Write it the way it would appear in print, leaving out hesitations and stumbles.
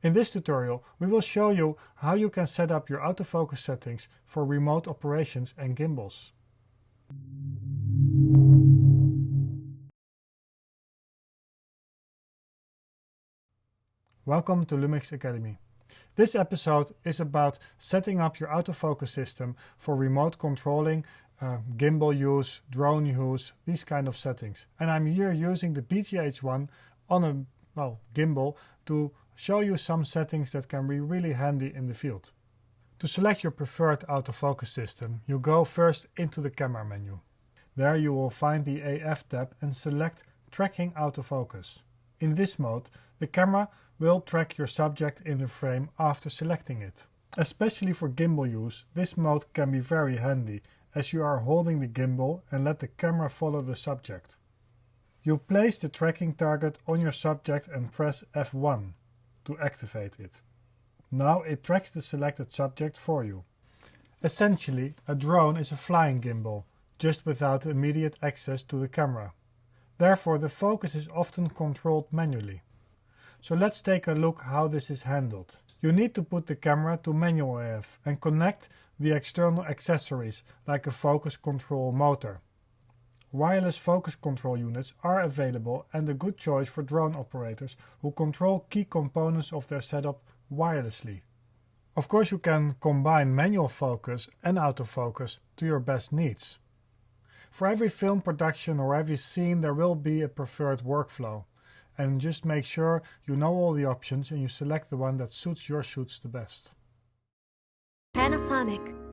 In this tutorial, we will show you how you can set up your autofocus settings for remote operations and gimbals. Welcome to Lumix Academy. This episode is about setting up your autofocus system for remote controlling, gimbal use, drone use, these kind of settings. And I'm here using the BGH1 on a gimbal to show you some settings that can be really handy in the field. To select your preferred autofocus system, you go first into the camera menu. There you will find the AF tab and select Tracking Autofocus. In this mode, the camera will track your subject in the frame after selecting it. Especially for gimbal use, this mode can be very handy as you are holding the gimbal and let the camera follow the subject. You place the tracking target on your subject and press F1 to activate it. Now it tracks the selected subject for you. Essentially, a drone is a flying gimbal, just without immediate access to the camera. Therefore, the focus is often controlled manually. So let's take a look how this is handled. You need to put the camera to manual AF and connect the external accessories like a focus control motor. Wireless focus control units are available and a good choice for drone operators who control key components of their setup wirelessly. Of course, you can combine manual focus and autofocus to your best needs. For every film production or every scene there will be a preferred workflow, and just make sure you know all the options and you select the one that suits your shoots the best. Panasonic.